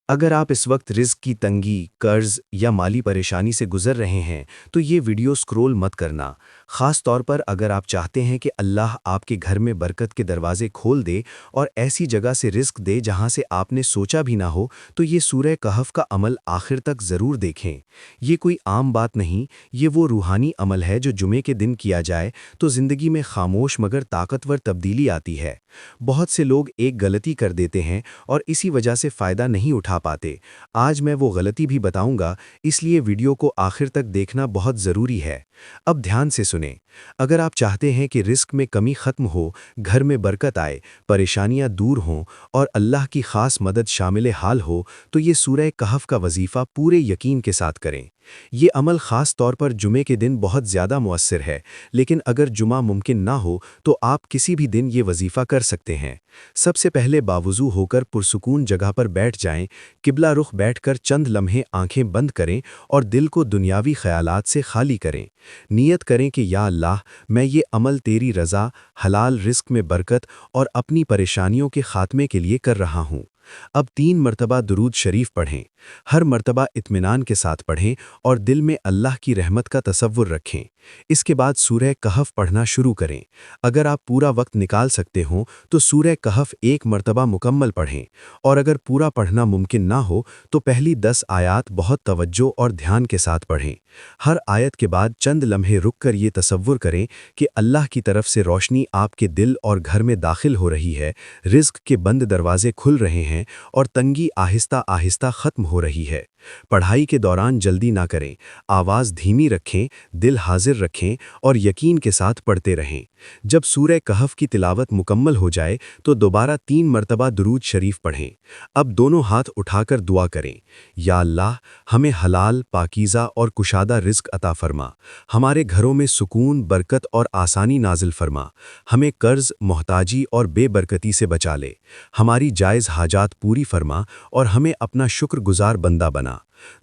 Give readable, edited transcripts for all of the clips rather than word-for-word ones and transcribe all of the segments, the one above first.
اگر آپ اس وقت رزق کی تنگی، قرض یا مالی پریشانی سے گزر رہے ہیں تو یہ ویڈیو سکرول مت کرنا۔ خاص طور پر اگر آپ چاہتے ہیں کہ اللہ آپ کے گھر میں برکت کے دروازے کھول دے اور ایسی جگہ سے رزق دے جہاں سے آپ نے سوچا بھی نہ ہو، تو یہ سورہ کہف کا عمل آخر تک ضرور دیکھیں۔ یہ کوئی عام بات نہیں، یہ وہ روحانی عمل ہے جو جمعے کے دن کیا جائے تو زندگی میں خاموش مگر طاقتور تبدیلی آتی ہے۔ بہت سے لوگ ایک غلطی کر دیتے ہیں اور اسی وجہ سے فائدہ نہیں اٹھا پاتے۔ آج میں وہ غلطی بھی بتاؤں گا، اس لیے ویڈیو کو آخر تک دیکھنا بہت ضروری ہے۔ اب دھیان سے سنیں۔ اگر آپ چاہتے ہیں کہ رزق میں کمی ختم ہو، گھر میں برکت آئے، پریشانیاں دور ہوں اور اللہ کی خاص مدد شامل حال ہو، تو یہ سورہ کہف کا وظیفہ پورے یقین کے ساتھ کریں۔ یہ عمل خاص طور پر جمعے کے دن بہت زیادہ مؤثر ہے، لیکن اگر جمعہ ممکن نہ ہو تو آپ کسی بھی دن یہ وظیفہ کر سکتے ہیں۔ سب سے پہلے باوضو ہو کر پرسکون جگہ پر بیٹھ جائیں، قبلہ رخ بیٹھ کر چند لمحے آنکھیں بند کریں اور دل کو دنیاوی خیالات سے خالی کریں۔ نیت کریں کہ یا اللہ، میں یہ عمل تیری رضا، حلال رزق میں برکت اور اپنی پریشانیوں کے خاتمے کے لیے کر رہا ہوں۔ اب 3 مرتبہ درود شریف پڑھیں۔ ہر مرتبہ اطمینان کے ساتھ پڑھیں اور دل میں اللہ کی رحمت کا تصور رکھیں۔ اس کے بعد سورہ کہف پڑھنا شروع کریں۔ اگر آپ پورا وقت نکال سکتے ہوں تو سورہ کہف 1 مرتبہ مکمل پڑھیں، اور اگر پورا پڑھنا ممکن نہ ہو تو پہلی 10 آیات بہت توجہ اور دھیان کے ساتھ پڑھیں۔ ہر آیت کے بعد چند لمحے رک کر یہ تصور کریں کہ اللہ کی طرف سے روشنی آپ کے دل اور گھر میں داخل ہو رہی ہے، رزق کے بند دروازے کھل رہے ہیں اور تنگی آہستہ آہستہ ختم ہو رہی ہے۔ پڑھائی کے دوران جلدی نہ کریں، آواز دھیمی رکھیں، دل حاضر رکھیں اور یقین کے ساتھ پڑھتے رہیں۔ جب سورہ کہف کی تلاوت مکمل ہو جائے تو دوبارہ 3 مرتبہ درود شریف پڑھیں۔ اب دونوں ہاتھ اٹھا کر دعا کریں، یا اللہ، ہمیں حلال، پاکیزہ اور کشادہ رزق عطا فرما، ہمارے گھروں میں سکون، برکت اور آسانی نازل فرما، ہمیں قرض، محتاجی اور بے برکتی سے بچا لے، ہماری جائز حاجات پوری فرما اور ہمیں اپنا شکر گزار بندہ بنا۔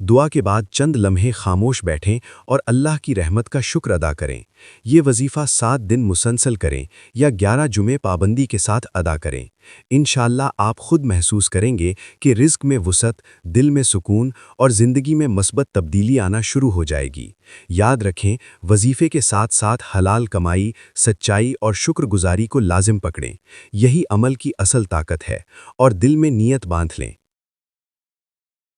دعا کے بعد چند لمحے خاموش بیٹھیں اور اللہ کی رحمت کا شکر ادا کریں۔ یہ وظیفہ 7 دن مسلسل کریں یا 11 جمعے پابندی کے ساتھ ادا کریں۔ انشاءاللہ آپ خود محسوس کریں گے کہ رزق میں وسعت، دل میں سکون اور زندگی میں مثبت تبدیلی آنا شروع ہو جائے گی۔ یاد رکھیں، وظیفے کے ساتھ ساتھ حلال کمائی، سچائی اور شکر گزاری کو لازم پکڑیں۔ یہی عمل کی اصل طاقت ہے، اور دل میں نیت باندھ لیں